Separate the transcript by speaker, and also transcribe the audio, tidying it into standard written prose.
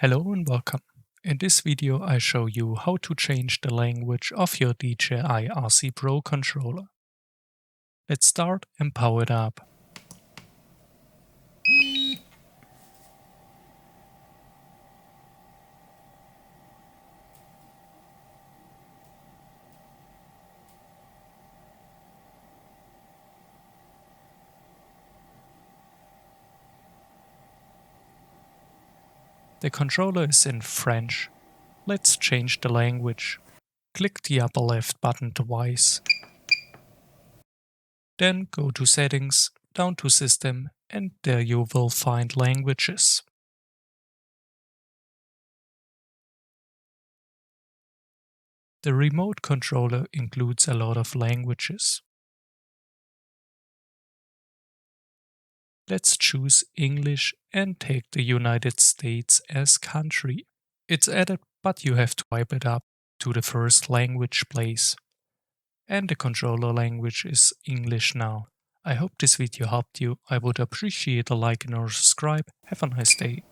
Speaker 1: Hello and welcome. In this video I show you how to change the language of your DJI RC Pro controller. Let's start and power it up. The controller is in French. Let's change the language. Click the upper left button twice. Then go to Settings, down to System, and there you will find Languages. The remote controller includes a lot of languages. Let's choose English and take the United States as country. It's added, but you have to type it up to the first language place. And the controller language is English now. I hope this video helped you. I would appreciate a like and a subscribe. Have a nice day.